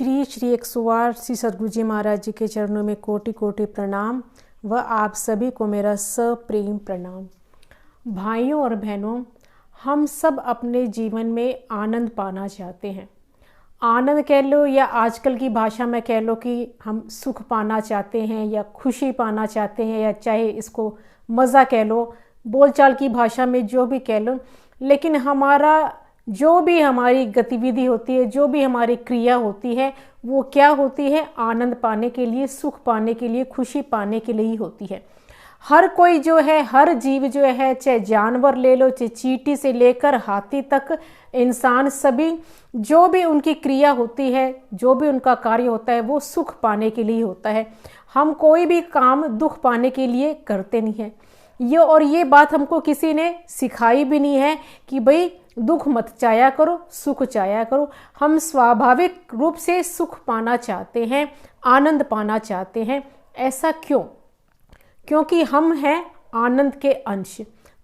श्री श्री 108 श्री सद्गुरु जी महाराज जी के चरणों में कोटि कोटि प्रणाम व आप सभी को मेरा सप्रेम प्रणाम। भाइयों और बहनों, हम सब अपने जीवन में आनंद पाना चाहते हैं। आनंद कह लो या आजकल की भाषा में कह लो कि हम सुख पाना चाहते हैं या खुशी पाना चाहते हैं, या चाहे इसको मज़ा कह लो, बोलचाल की भाषा में जो भी कह लो, लेकिन जो भी हमारी गतिविधि होती है, जो भी हमारी क्रिया होती है, वो क्या होती है? आनंद पाने के लिए, सुख पाने के लिए, खुशी पाने के लिए ही होती है। हर कोई जो है, हर जीव जो है, चाहे जानवर ले लो, चाहे चींटी से लेकर हाथी तक, इंसान, सभी जो भी उनकी क्रिया होती है, जो भी उनका कार्य होता है, वो सुख पाने के लिए होता है। हम कोई भी काम दुख पाने के लिए करते नहीं हैं। ये बात हमको किसी ने सिखाई भी नहीं है कि भाई दुख मत चाया करो, सुख चाया करो। हम स्वाभाविक रूप से सुख पाना चाहते हैं, आनंद पाना चाहते हैं। ऐसा क्यों? क्योंकि हम हैं आनंद के अंश।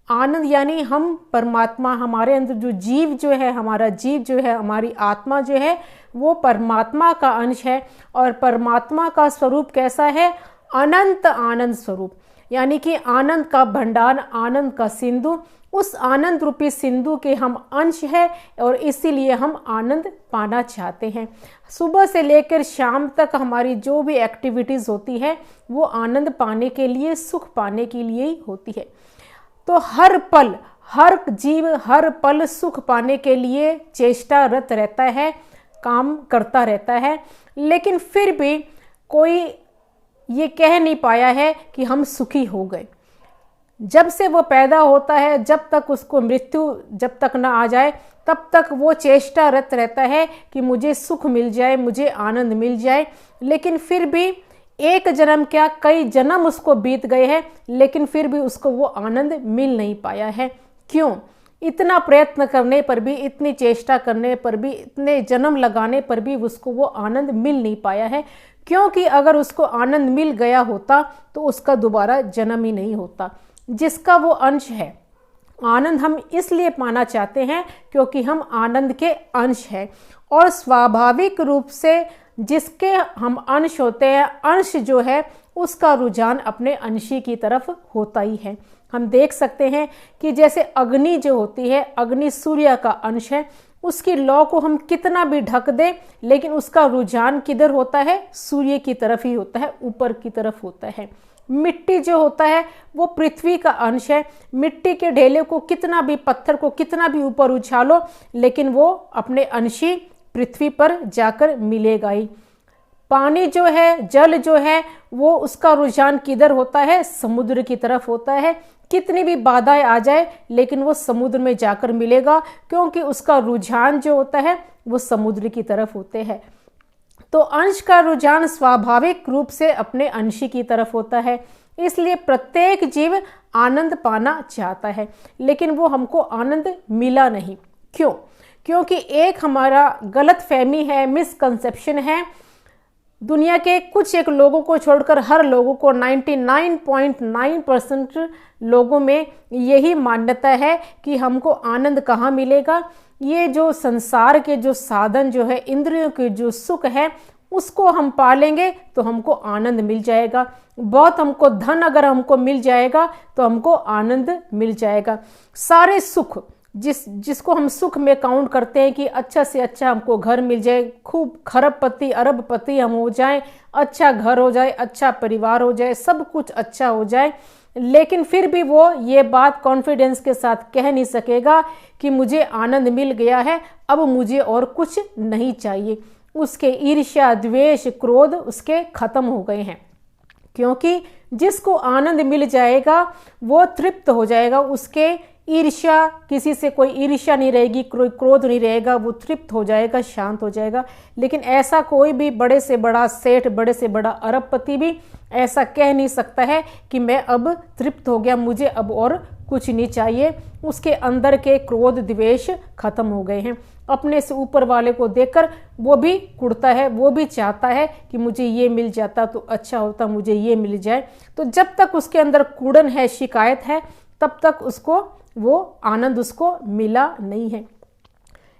आनंद यानी हम परमात्मा, हमारे अंदर जो जीव जो है, हमारा जीव जो है, हमारी आत्मा जो है, वो परमात्मा का अंश है। और परमात्मा का स्वरूप कैसा है? अनंत आनंद स्वरूप, यानी कि आनंद का भंडार, आनंद का सिंधु। उस आनंद रूपी सिंधु के हम अंश हैं और इसीलिए हम आनंद पाना चाहते हैं। सुबह से लेकर शाम तक हमारी जो भी एक्टिविटीज़ होती है, वो आनंद पाने के लिए, सुख पाने के लिए ही होती है। तो हर पल, हर जीव हर पल सुख पाने के लिए चेष्टारत रहता है, काम करता रहता है, लेकिन फिर भी कोई ये कह नहीं पाया है कि हम सुखी हो गए। जब से वो पैदा होता है, जब तक उसको मृत्यु जब तक ना आ जाए, तब तक वो चेष्टारत रहता है कि मुझे सुख मिल जाए, मुझे आनंद मिल जाए। लेकिन फिर भी एक जन्म क्या, कई जन्म उसको बीत गए हैं, लेकिन फिर भी उसको वो आनंद मिल नहीं पाया है। क्यों? इतना प्रयत्न करने पर भी, इतनी चेष्टा करने पर भी, इतने जन्म लगाने पर भी उसको वो आनंद मिल नहीं पाया है। क्योंकि अगर उसको आनंद मिल गया होता तो उसका दोबारा जन्म ही नहीं होता, जिसका वो अंश है। आनंद हम इसलिए पाना चाहते हैं क्योंकि हम आनंद के अंश हैं, और स्वाभाविक रूप से जिसके हम अंश होते हैं, अंश जो है उसका रुझान अपने अंशी की तरफ होता ही है। हम देख सकते हैं कि जैसे अग्नि जो होती है, अग्नि सूर्य का अंश है, उसकी लौ को हम कितना भी ढक दें, लेकिन उसका रुझान किधर होता है? सूर्य की तरफ ही होता है, ऊपर की तरफ होता है। मिट्टी जो होता है वो पृथ्वी का अंश है। मिट्टी के ढेले को कितना भी, पत्थर को कितना भी ऊपर उछालो, लेकिन वो अपने अंशी पृथ्वी पर जाकर मिलेगा ही। पानी जो है, जल जो है, वो उसका रुझान किधर होता है? समुद्र की तरफ होता है। कितनी भी बाधाएं आ जाए, लेकिन वो समुद्र में जाकर मिलेगा, क्योंकि उसका रुझान जो होता है वो समुद्र की तरफ होते हैं। तो अंश का रुझान स्वाभाविक रूप से अपने अंशी की तरफ होता है। इसलिए प्रत्येक जीव आनंद पाना चाहता है, लेकिन वो हमको आनंद मिला नहीं। क्यों? क्योंकि एक हमारा गलत फहमी है, मिसकंसेप्शन है। दुनिया के कुछ एक लोगों को छोड़कर हर लोगों को, 99.9% लोगों में यही मान्यता है कि हमको आनंद कहाँ मिलेगा? ये जो संसार के जो साधन जो है, इंद्रियों के जो सुख है, उसको हम पालेंगे तो हमको आनंद मिल जाएगा। बहुत हमको धन अगर हमको मिल जाएगा तो हमको आनंद मिल जाएगा। सारे सुख जिसको हम सुख में काउंट करते हैं कि अच्छा से अच्छा हमको घर मिल जाए, खूब खरबपति अरबपति हम हो जाएं, अच्छा घर हो जाए, अच्छा परिवार हो जाए, सब कुछ अच्छा हो जाए, लेकिन फिर भी वो ये बात कॉन्फिडेंस के साथ कह नहीं सकेगा कि मुझे आनंद मिल गया है, अब मुझे और कुछ नहीं चाहिए। उसके ईर्ष्या, द्वेष, क्रोध उसके खत्म हो गए हैं। क्योंकि जिसको आनंद मिल जाएगा वो तृप्त हो जाएगा। उसके ईर्ष्या, किसी से कोई ईर्ष्या नहीं रहेगी, कोई क्रोध नहीं रहेगा, वो तृप्त हो जाएगा, शांत हो जाएगा। लेकिन ऐसा कोई भी बड़े से बड़ा सेठ, बड़े से बड़ा अरबपति भी ऐसा कह नहीं सकता है कि मैं अब तृप्त हो गया, मुझे अब और कुछ नहीं चाहिए। उसके अंदर के क्रोध, द्वेष खत्म हो गए हैं। अपने से ऊपर वाले को देखकर वो भी कुढ़ता है, वो भी चाहता है कि मुझे ये मिल जाता तो अच्छा होता, मुझे ये मिल जाए। तो जब तक उसके अंदर कुड़न है, शिकायत है, तब तक उसको वो आनंद उसको मिला नहीं है।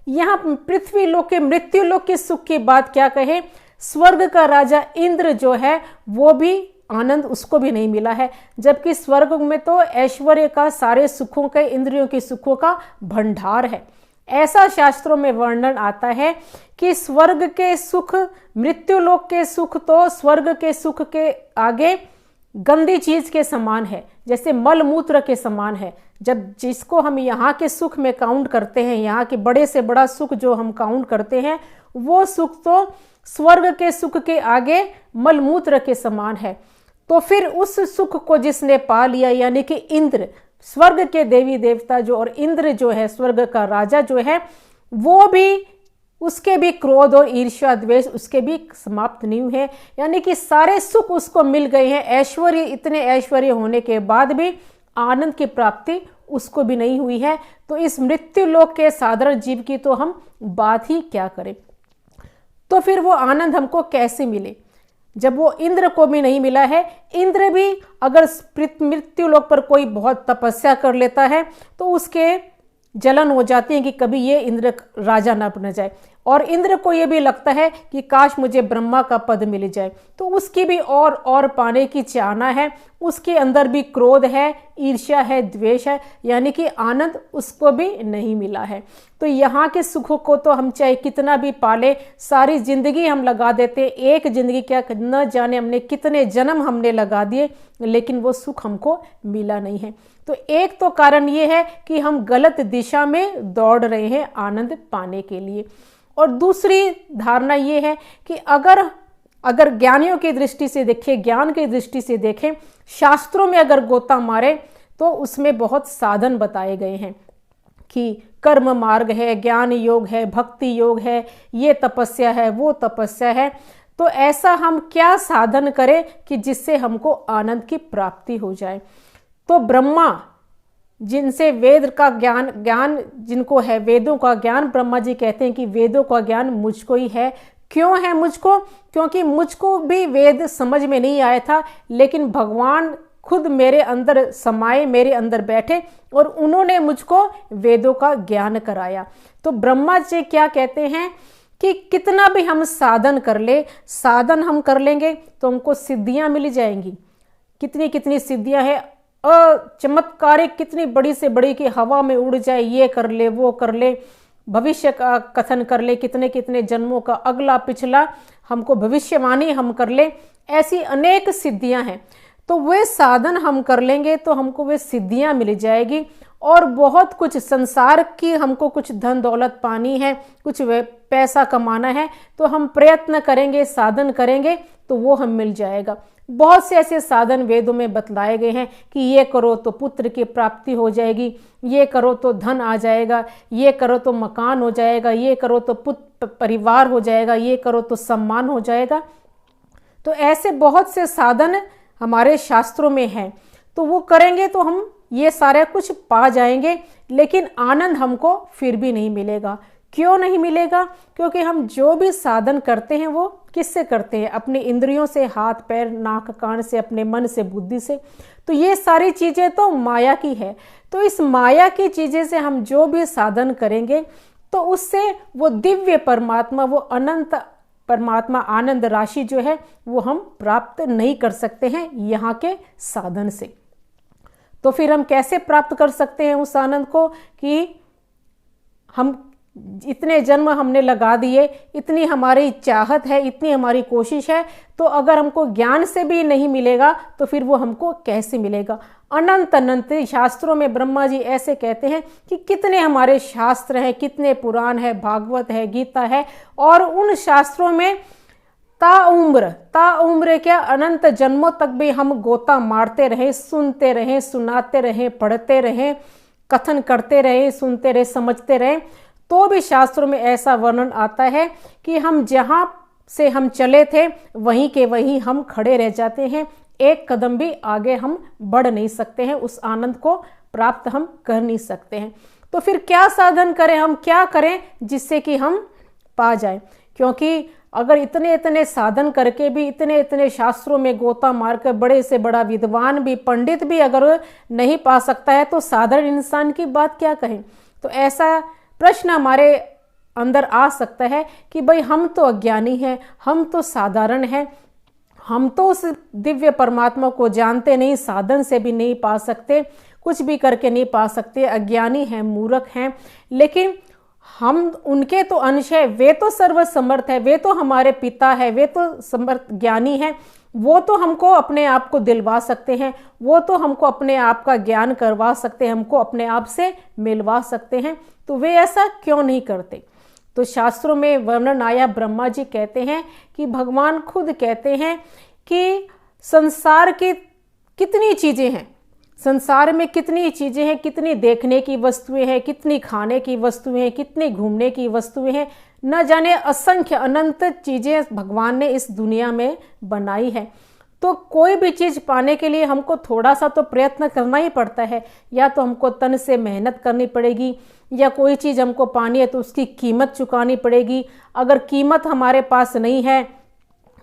यहाँ पृथ्वी लोक के मृत्यु लोक के सुख की बात क्या कहे, स्वर्ग का राजा इंद्र जो है वो भी आनंद उसको भी नहीं मिला है, जबकि स्वर्ग में तो ऐश्वर्य का, सारे सुखों के, इंद्रियों के सुखों का भंडार है। ऐसा शास्त्रों में वर्णन आता है कि स्वर्ग के सुख, मृत्यु लोक के सुख तो स्वर्ग के सुख के आगे गंदी चीज के समान है, जैसे मल मूत्र के समान है। जब जिसको हम यहाँ के सुख में काउंट करते हैं, यहाँ के बड़े से बड़ा सुख जो हम काउंट करते हैं, वो सुख तो स्वर्ग के सुख के आगे मल मूत्र के समान है। तो फिर उस सुख को जिसने पा लिया, यानी कि इंद्र, स्वर्ग के देवी देवता जो, और इंद्र जो है स्वर्ग का राजा जो है, वो भी, उसके भी क्रोध और ईर्ष्या द्वेष उसके भी समाप्त नहीं हुए, यानी कि सारे सुख उसको मिल गए हैं। ऐश्वर्य, इतने ऐश्वर्य होने के बाद भी आनंद की प्राप्ति उसको भी नहीं हुई है। तो इस मृत्यु लोक के साधारण जीव की तो हम बात ही क्या करें। तो फिर वो आनंद हमको कैसे मिले, जब वो इंद्र को भी नहीं मिला है। इंद्र भी अगर मृत्यु लोक पर कोई बहुत तपस्या कर लेता है तो उसके जलन हो जाती है कि कभी ये इंद्र राजा ना बन जाए, और इंद्र को ये भी लगता है कि काश मुझे ब्रह्मा का पद मिल जाए, तो उसकी भी और पाने की चाहना है, उसके अंदर भी क्रोध है, ईर्ष्या है, द्वेष है, यानी कि आनंद उसको भी नहीं मिला है। तो यहाँ के सुखों को तो हम चाहे कितना भी पाले, सारी जिंदगी हम लगा देते, एक जिंदगी क्या न जाने हमने कितने जन्म हमने लगा दिए, लेकिन वो सुख हमको मिला नहीं है। तो एक तो कारण ये है कि हम गलत दिशा में दौड़ रहे हैं आनंद पाने के लिए, और दूसरी धारणा ये है कि अगर ज्ञानियों की दृष्टि से देखें, ज्ञान की दृष्टि से देखें, शास्त्रों में अगर गोता मारे तो उसमें बहुत साधन बताए गए हैं कि कर्म मार्ग है, ज्ञान योग है, भक्ति योग है, ये तपस्या है, वो तपस्या है। तो ऐसा हम क्या साधन करें कि जिससे हमको आनंद की प्राप्ति हो जाए। तो ब्रह्मा, जिनसे वेद का ज्ञान जिनको है, वेदों का ज्ञान, ब्रह्मा जी कहते हैं कि वेदों का ज्ञान मुझको ही है। क्यों है मुझको? क्योंकि मुझको भी वेद समझ में नहीं आया था, लेकिन भगवान खुद मेरे अंदर समाये, मेरे अंदर बैठे और उन्होंने मुझको वेदों का ज्ञान कराया। तो ब्रह्मा जी क्या कहते हैं कि कितना भी हम साधन कर ले, साधन हम कर लेंगे तो हमको सिद्धियां मिल जाएंगी। कितनी कितनी सिद्धियां हैं, चमत्कारिक, कितनी बड़ी से बड़ी कि हवा में उड़ जाए, ये कर ले, वो कर ले, भविष्य का कथन कर ले, कितने कितने जन्मों का अगला पिछला हमको भविष्यवाणी हम कर ले, ऐसी अनेक सिद्धियां हैं। तो वे साधन हम कर लेंगे तो हमको वे सिद्धियां मिल जाएगी, और बहुत कुछ संसार की हमको कुछ धन दौलत पानी है, कुछ पैसा कमाना है, तो हम प्रयत्न करेंगे, साधन करेंगे तो वो हम मिल जाएगा। बहुत से ऐसे साधन वेदों में बतलाए गए हैं कि ये करो तो पुत्र की प्राप्ति हो जाएगी, ये करो तो धन आ जाएगा, ये करो तो मकान हो जाएगा, ये करो तो पुत्र परिवार हो जाएगा, ये करो तो सम्मान हो जाएगा। तो ऐसे बहुत से साधन हमारे शास्त्रों में हैं, तो वो करेंगे तो हम ये सारा कुछ पा जाएंगे, लेकिन आनंद हमको फिर भी नहीं मिलेगा। क्यों नहीं मिलेगा? क्योंकि हम जो भी साधन करते हैं वो किससे करते हैं? अपनी इंद्रियों से, हाथ पैर नाक कान से, अपने मन से, बुद्धि से। तो ये सारी चीजें तो माया की है। तो इस माया की चीजें से हम जो भी साधन करेंगे तो उससे वो दिव्य परमात्मा, वो अनंत परमात्मा, आनंद राशि जो है वो हम प्राप्त नहीं कर सकते हैं यहाँ के साधन से। तो फिर हम कैसे प्राप्त कर सकते हैं उस आनंद को कि हम इतने जन्म हमने लगा दिए, इतनी हमारी चाहत है, इतनी हमारी कोशिश है, तो अगर हमको ज्ञान से भी नहीं मिलेगा तो फिर वो हमको कैसे मिलेगा? अनंत अनंत शास्त्रों में ब्रह्मा जी ऐसे कहते हैं कि कितने हमारे शास्त्र हैं, कितने पुराण है, भागवत है, गीता है, और उन शास्त्रों में ताउम्र क्या अनंत जन्मों तक भी हम गोता मारते रहे, सुनते रहे, सुनाते रहे, पढ़ते रहे, कथन करते रहे, सुनते रहे, समझते रहे, तो भी शास्त्रों में ऐसा वर्णन आता है कि हम जहाँ से हम चले थे वहीं के वहीं हम खड़े रह जाते हैं, एक कदम भी आगे हम बढ़ नहीं सकते हैं, उस आनंद को प्राप्त हम कर नहीं सकते हैं। तो फिर क्या साधन करें, हम क्या करें जिससे कि हम पा जाएं? क्योंकि अगर इतने इतने साधन करके भी, इतने इतने शास्त्रों में गोता मारकर बड़े से बड़ा विद्वान भी, पंडित भी अगर नहीं पा सकता है तो साधारण इंसान की बात क्या कहें? तो ऐसा प्रश्न हमारे अंदर आ सकता है कि भाई हम तो अज्ञानी हैं, हम तो साधारण हैं, हम तो उस दिव्य परमात्मा को जानते नहीं, साधन से भी नहीं पा सकते, कुछ भी करके नहीं पा सकते, अज्ञानी हैं, मूर्ख हैं। लेकिन हम उनके तो अंश है, वे तो सर्वसमर्थ है, वे तो हमारे पिता है, वे तो समर्थ ज्ञानी हैं, वो तो हमको अपने आप को दिलवा सकते हैं, वो तो हमको अपने आप का ज्ञान करवा सकते हैं, हमको अपने आप से मिलवा सकते हैं। तो वे ऐसा क्यों नहीं करते? तो शास्त्रों में वर्णन आया, ब्रह्मा जी कहते हैं कि भगवान खुद कहते हैं कि संसार की कितनी चीज़ें हैं, संसार में कितनी चीज़ें हैं, कितनी देखने की वस्तुएं हैं, कितनी खाने की वस्तुएं हैं, कितनी घूमने की वस्तुएं हैं, न जाने असंख्य अनंत चीज़ें भगवान ने इस दुनिया में बनाई है। तो कोई भी चीज़ पाने के लिए हमको थोड़ा सा तो प्रयत्न करना ही पड़ता है, या तो हमको तन से मेहनत करनी पड़ेगी, या कोई चीज़ हमको पानी है तो उसकी कीमत चुकानी पड़ेगी। अगर कीमत हमारे पास नहीं है,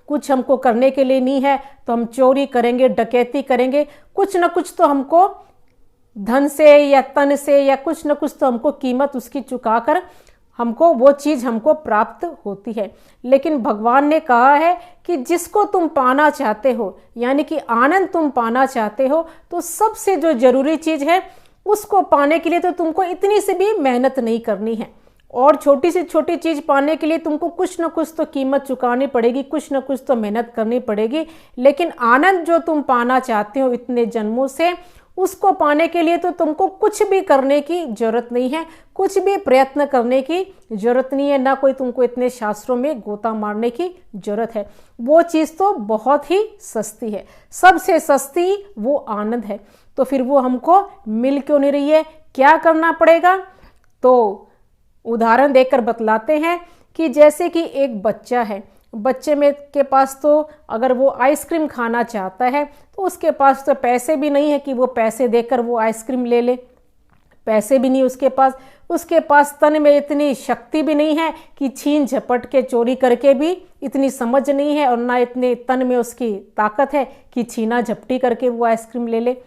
कुछ हमको करने के लिए नहीं है, तो हम चोरी करेंगे, डकैती करेंगे, कुछ न कुछ तो हमको धन से या तन से या कुछ न कुछ तो हमको कीमत उसकी चुकाकर हमको वो चीज़ हमको प्राप्त होती है। लेकिन भगवान ने कहा है कि जिसको तुम पाना चाहते हो, यानी कि आनंद तुम पाना चाहते हो, तो सबसे जो जरूरी चीज़ है उसको पाने के लिए तो तुमको इतनी सी भी मेहनत नहीं करनी है, और छोटी से छोटी चीज़ पाने के लिए तुमको कुछ न कुछ तो कीमत चुकानी पड़ेगी, कुछ न कुछ तो मेहनत करनी पड़ेगी। लेकिन आनंद जो तुम पाना चाहते हो इतने जन्मों से, उसको पाने के लिए तो तुमको कुछ भी करने की जरूरत नहीं है, कुछ भी प्रयत्न करने की जरूरत नहीं है, ना कोई तुमको इतने शास्त्रों में गोता मारने की जरूरत है। वो चीज़ तो बहुत ही सस्ती है, सबसे सस्ती वो आनंद है। तो फिर वो हमको मिल क्यों नहीं रही है? क्या करना पड़ेगा? तो उदाहरण देकर बतलाते हैं कि जैसे कि एक बच्चा है, बच्चे में के पास तो अगर वो आइसक्रीम खाना चाहता है तो उसके पास तो पैसे भी नहीं है कि वो पैसे देकर वो आइसक्रीम ले ले, पैसे भी नहीं उसके पास तन में इतनी शक्ति भी नहीं है कि छीन झपट के चोरी करके भी इतनी समझ नहीं है, और ना इतने तन में उसकी ताकत है कि छीना झपटी करके वो आइसक्रीम ले ले।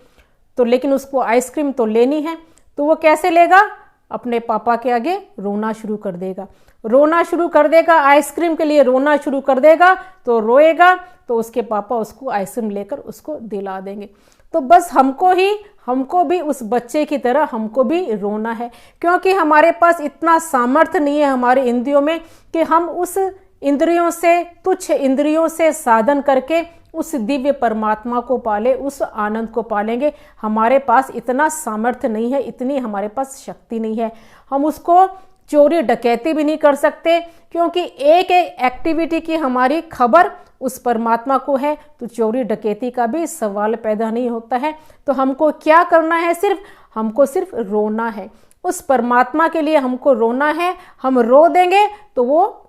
तो लेकिन उसको आइसक्रीम तो लेनी है, तो वो कैसे लेगा? अपने पापा के आगे रोना शुरू कर देगा, रोना शुरू कर देगा, आइसक्रीम के लिए रोना शुरू कर देगा। तो रोएगा तो उसके पापा उसको आइसक्रीम लेकर उसको दिला देंगे। तो बस हमको भी उस बच्चे की तरह हमको भी रोना है, क्योंकि हमारे पास इतना सामर्थ्य नहीं है हमारे इंद्रियों में कि हम उस इंद्रियों से, तुच्छ इंद्रियों से साधन करके उस दिव्य परमात्मा को पाले, उस आनंद को पालेंगे। हमारे पास इतना सामर्थ्य नहीं है, इतनी हमारे पास शक्ति नहीं है। हम उसको चोरी डकैती भी नहीं कर सकते, क्योंकि एक एक्टिविटी की हमारी खबर उस परमात्मा को है, तो चोरी डकैती का भी सवाल पैदा नहीं होता है। तो हमको क्या करना है? हमको सिर्फ रोना है, उस परमात्मा के लिए हमको रोना है। हम रो देंगे तो वो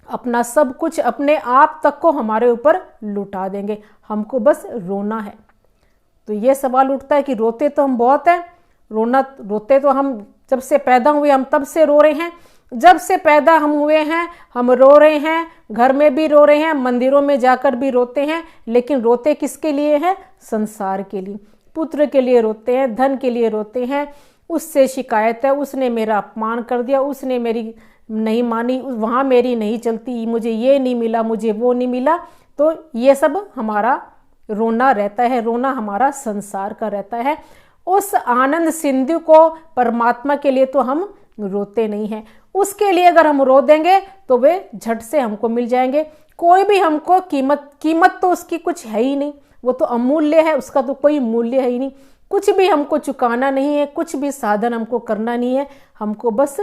अपना सब कुछ अपने आप तक को हमारे ऊपर लुटा देंगे। हमको बस रोना है। तो ये सवाल उठता है कि रोते तो हम बहुत हैं, रोते तो हम जब से पैदा हुए हम तब से रो रहे हैं, जब से पैदा हम हुए हैं हम रो रहे हैं, घर में भी रो रहे हैं, मंदिरों में जाकर भी रोते हैं। लेकिन रोते किसके लिए हैं? संसार के लिए, पुत्र के लिए रोते हैं, धन के लिए रोते हैं, उससे शिकायत है, उसने मेरा अपमान कर दिया, उसने मेरी नहीं मानी, वहाँ मेरी नहीं चलती, मुझे ये नहीं मिला, मुझे वो नहीं मिला। तो ये सब हमारा रोना रहता है, रोना हमारा संसार का रहता है। उस आनंद सिंधु को, परमात्मा के लिए तो हम रोते नहीं हैं। उसके लिए अगर हम रो देंगे तो वे झट से हमको मिल जाएंगे। कोई भी हमको कीमत तो उसकी कुछ है ही नहीं, वो तो अमूल्य है, उसका तो कोई मूल्य है ही नहीं। कुछ भी हमको चुकाना नहीं है, कुछ भी साधन हमको करना नहीं है, हमको बस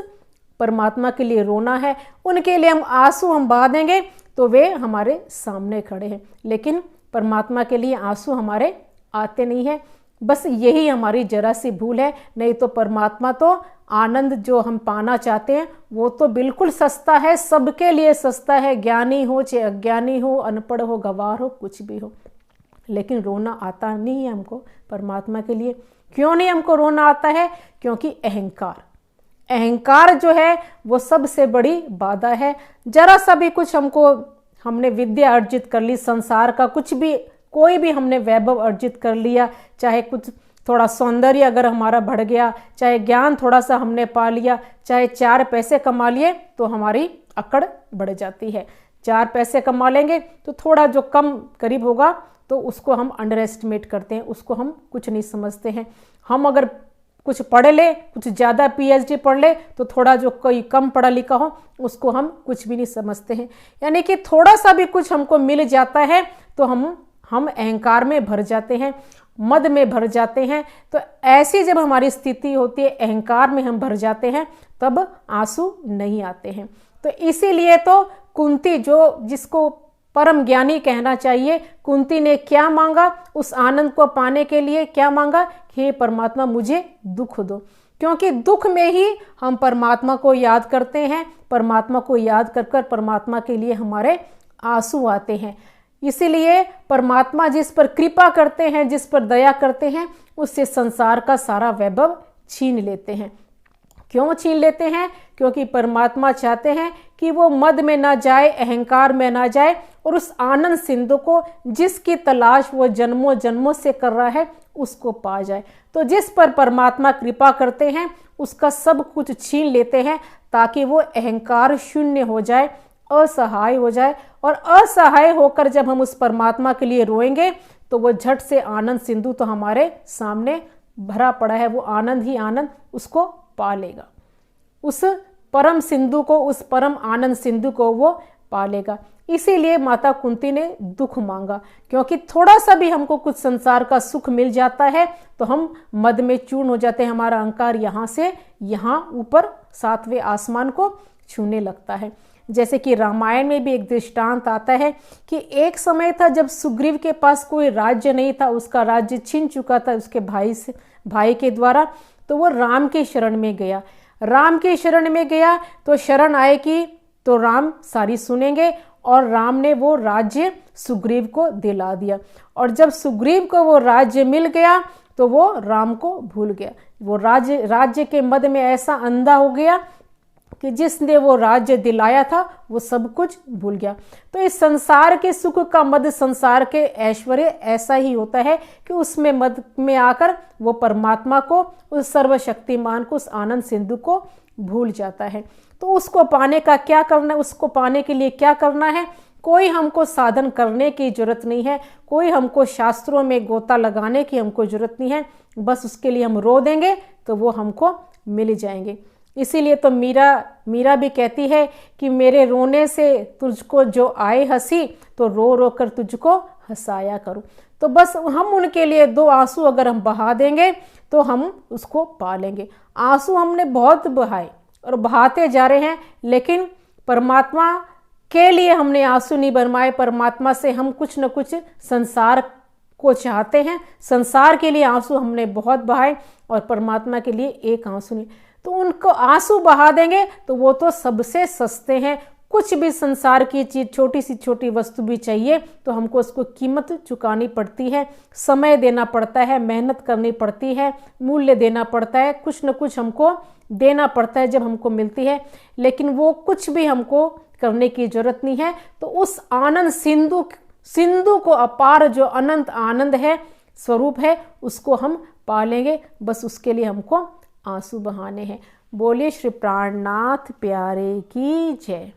परमात्मा के लिए रोना है। उनके लिए हम आंसू हम बहा देंगे तो वे हमारे सामने खड़े हैं, लेकिन परमात्मा के लिए आंसू हमारे आते नहीं है। बस यही हमारी जरा सी भूल है। नहीं तो परमात्मा तो आनंद जो हम पाना चाहते हैं वो तो बिल्कुल सस्ता है, सबके लिए सस्ता है, ज्ञानी हो चाहे अज्ञानी हो, अनपढ़ हो, गवार हो, कुछ भी हो। लेकिन रोना आता नहीं है हमको परमात्मा के लिए। क्यों नहीं हमको रोना आता है? क्योंकि अहंकार जो है वो सबसे बड़ी बाधा है। जरा सा भी कुछ हमने विद्या अर्जित कर ली, संसार का कुछ भी, कोई भी हमने वैभव अर्जित कर लिया, चाहे कुछ थोड़ा सौंदर्य अगर हमारा बढ़ गया, चाहे ज्ञान थोड़ा सा हमने पा लिया, चाहे 4 पैसे कमा लिए, तो हमारी अकड़ बढ़ जाती है। 4 पैसे कमा लेंगे तो थोड़ा जो कम करीब होगा तो उसको हम अंडर एस्टिमेट करते हैं, उसको हम कुछ नहीं समझते हैं। हम अगर कुछ पढ़ ले, कुछ ज़्यादा PhD पढ़ ले, तो थोड़ा जो कोई कम पढ़ा लिखा हो उसको हम कुछ भी नहीं समझते हैं। यानी कि थोड़ा सा भी कुछ हमको मिल जाता है तो हम अहंकार में भर जाते हैं, मद में भर जाते हैं। तो ऐसी जब हमारी स्थिति होती है, अहंकार में हम भर जाते हैं, तब आंसू नहीं आते हैं। तो इसीलिए तो कुंती, जो जिसको परम ज्ञानी कहना चाहिए, कुंती ने क्या मांगा? उस आनंद को पाने के लिए क्या मांगा? हे परमात्मा मुझे दुख दो, क्योंकि दुख में ही हम परमात्मा को याद करते हैं। परमात्मा को याद कर कर परमात्मा के लिए हमारे आंसू आते हैं। इसीलिए परमात्मा जिस पर कृपा करते हैं, जिस पर दया करते हैं, उससे संसार का सारा वैभव छीन लेते हैं। क्यों छीन लेते हैं? क्योंकि परमात्मा चाहते हैं कि वो मद में ना जाए, अहंकार में ना जाए, और उस आनंद सिंधु को जिसकी तलाश वो जन्मों जन्मों से कर रहा है उसको पा जाए। तो जिस पर परमात्मा कृपा करते हैं उसका सब कुछ छीन लेते हैं, ताकि वो अहंकार शून्य हो जाए, असहाय हो जाए। और असहाय होकर जब हम उस परमात्मा के लिए रोएंगे तो वो झट से आनंद सिंधु तो हमारे सामने भरा पड़ा है, वो आनंद ही आनंद उसको पा लेगा। उस परम सिंधु को, उस परम आनंद सिंधु को वो पा लेगा। इसीलिए माता कुंती ने दुख मांगा, क्योंकि थोड़ा सा भी हमको कुछ संसार का सुख मिल जाता है तो हम मद में चूर्ण हो जाते हैं। हमारा अहंकार यहाँ से यहाँ ऊपर 7वें आसमान को छूने लगता है। जैसे कि रामायण में भी एक दृष्टांत आता है कि एक समय था जब सुग्रीव के पास कोई राज्य नहीं था, उसका राज्य छीन चुका था उसके भाई के द्वारा। तो वो राम के शरण में गया। राम के शरण में गया तो शरण आए कि तो राम सारी सुनेंगे, और राम ने वो राज्य सुग्रीव को दिला दिया। और जब सुग्रीव को वो राज्य मिल गया तो वो राम को भूल गया। वो राज्य के मद में ऐसा अंधा हो गया कि जिसने वो राज्य दिलाया था वो सब कुछ भूल गया। तो इस संसार के सुख का मद, संसार के ऐश्वर्य ऐसा ही होता है कि उसमें मद में आकर वो परमात्मा को, उस सर्वशक्तिमान को, उस आनंद सिंधु को भूल जाता है। तो उसको पाने का क्या करना है? उसको पाने के लिए क्या करना है? कोई हमको साधन करने की जरूरत नहीं है, कोई हमको शास्त्रों में गोता लगाने की हमको जरूरत नहीं है। बस उसके लिए हम रो देंगे तो वो हमको मिल जाएंगे। इसीलिए तो मीरा भी कहती है कि मेरे रोने से तुझको जो आए हंसी, तो रो रो कर तुझको हंसाया करूं। तो बस हम उनके लिए 2 आंसू अगर हम बहा देंगे तो हम उसको पा लेंगे। आंसू हमने बहुत बहाए और बहाते जा रहे हैं, लेकिन परमात्मा के लिए हमने आंसू नहीं बरमाए। परमात्मा से हम कुछ न कुछ संसार को चाहते हैं, संसार के लिए आंसू हमने बहुत बहाए और परमात्मा के लिए एक आंसू नहीं। तो उनको आंसू बहा देंगे तो वो तो सबसे सस्ते हैं। कुछ भी संसार की चीज, छोटी सी छोटी वस्तु भी चाहिए तो हमको उसको कीमत चुकानी पड़ती है, समय देना पड़ता है, मेहनत करनी पड़ती है, मूल्य देना पड़ता है, कुछ न कुछ हमको देना पड़ता है जब हमको मिलती है। लेकिन वो कुछ भी हमको करने की जरूरत नहीं है। तो उस आनंद सिंधु को, अपार जो अनंत आनंद है, स्वरूप है, उसको हम पा लेंगे। बस उसके लिए हमको आंसू बहाने हैं। बोलिए श्री प्राणनाथ प्यारे की जय।